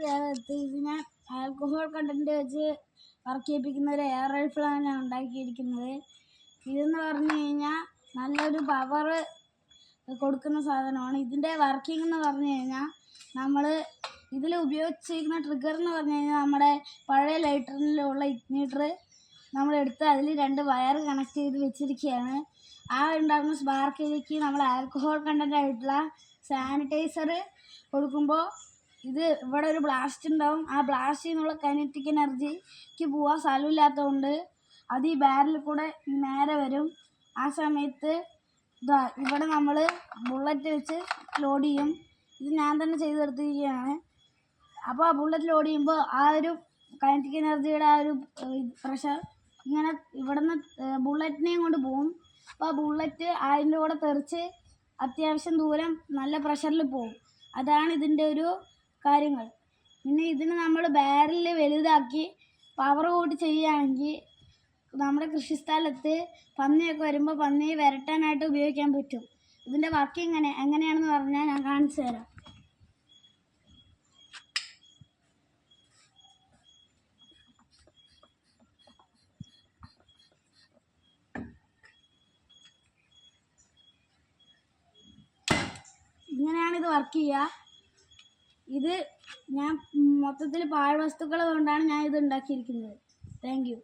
ഇതിനെ alcohol content വെച്ച് work ചെയ്യിപ്പിക്കുന്ന ഒരു എയർ റൈഫിളാണ് ഞാൻ ഉണ്ടാക്കിയിരിക്കുന്നത്. ഇതെന്ന് പറഞ്ഞു കഴിഞ്ഞാൽ നല്ലൊരു പവർ കൊടുക്കുന്ന സാധനമാണ്. ഇതിൻ്റെ വർക്കിംഗ് എന്ന് പറഞ്ഞു കഴിഞ്ഞാൽ നമ്മൾ ഇതിൽ ഉപയോഗിച്ചിരിക്കുന്ന ട്രിഗർ എന്ന് പറഞ്ഞു കഴിഞ്ഞാൽ നമ്മുടെ പഴയ ലൈറ്ററിലുള്ള ഇഗ്നേറ്റർ നമ്മളെടുത്ത് അതിൽ 2 വയർ കണക്ട് ചെയ്ത് വെച്ചിരിക്കുകയാണ്. ആ ഉണ്ടാകുന്ന സ്പാർക്കിലേക്ക് നമ്മൾ ആൽക്കഹോൾ കണ്ടന്റ് ആയിട്ടുള്ള സാനിറ്റൈസർ കൊടുക്കുമ്പോൾ ഇത് ഇവിടെ ഒരു ബ്ലാസ്റ്റ് ഉണ്ടാവും. ആ ബ്ലാസ്റ്റിൽ നിന്നുള്ള കൈനറ്റിക് എനർജിക്ക് പോകാൻ സ്ഥലമില്ലാത്തതുകൊണ്ട് അത് ഈ ബാരലിൽ കൂടെ നേരെ വരും. ആ സമയത്ത് ഇവിടെ നമ്മൾ ബുള്ളറ്റ് വെച്ച് ലോഡ് ചെയ്യും. ഇത് ഞാൻ തന്നെ ചെയ്തെടുത്തിരിക്കുകയാണ്. അപ്പോൾ ആ ബുള്ളറ്റ് ലോഡ് ചെയ്യുമ്പോൾ ആ ഒരു കൈനറ്റിക് എനർജിയുടെ ആ ഒരു പ്രഷർ ഇങ്ങനെ ഇവിടുന്ന് ബുള്ളറ്റിനെയും കൊണ്ട് പോകും. അപ്പോൾ ആ ബുള്ളറ്റ് അതിൻ്റെ കൂടെ തെറിച്ച് അത്യാവശ്യം ദൂരം നല്ല പ്രഷറിൽ പോകും. അതാണ് ഇതിൻ്റെ ഒരു കാര്യങ്ങൾ. പിന്നെ ഇതിന് നമ്മൾ ബാരലിൽ വലുതാക്കി പവർ കൂട്ടി ചെയ്യുകയാണെങ്കിൽ നമ്മുടെ കൃഷിസ്ഥലത്ത് പന്നിയൊക്കെ വരുമ്പോൾ പന്നിയെ വിരട്ടാനായിട്ട് ഉപയോഗിക്കാൻ പറ്റും. ഇതിൻ്റെ വർക്കിംഗ് എങ്ങനെയാണെന്ന് പറഞ്ഞാൽ ഞാൻ കാണിച്ചു തരാം. ഇങ്ങനെയാണ് ഇത് വർക്ക് ചെയ്യുക. ഇത് ഞാൻ മൊത്തത്തിൽ പാഴ്വസ്തുക്കൾ കൊണ്ടാണ് ഞാൻ ഇത് ഉണ്ടാക്കിയിരിക്കുന്നത്. Thank you.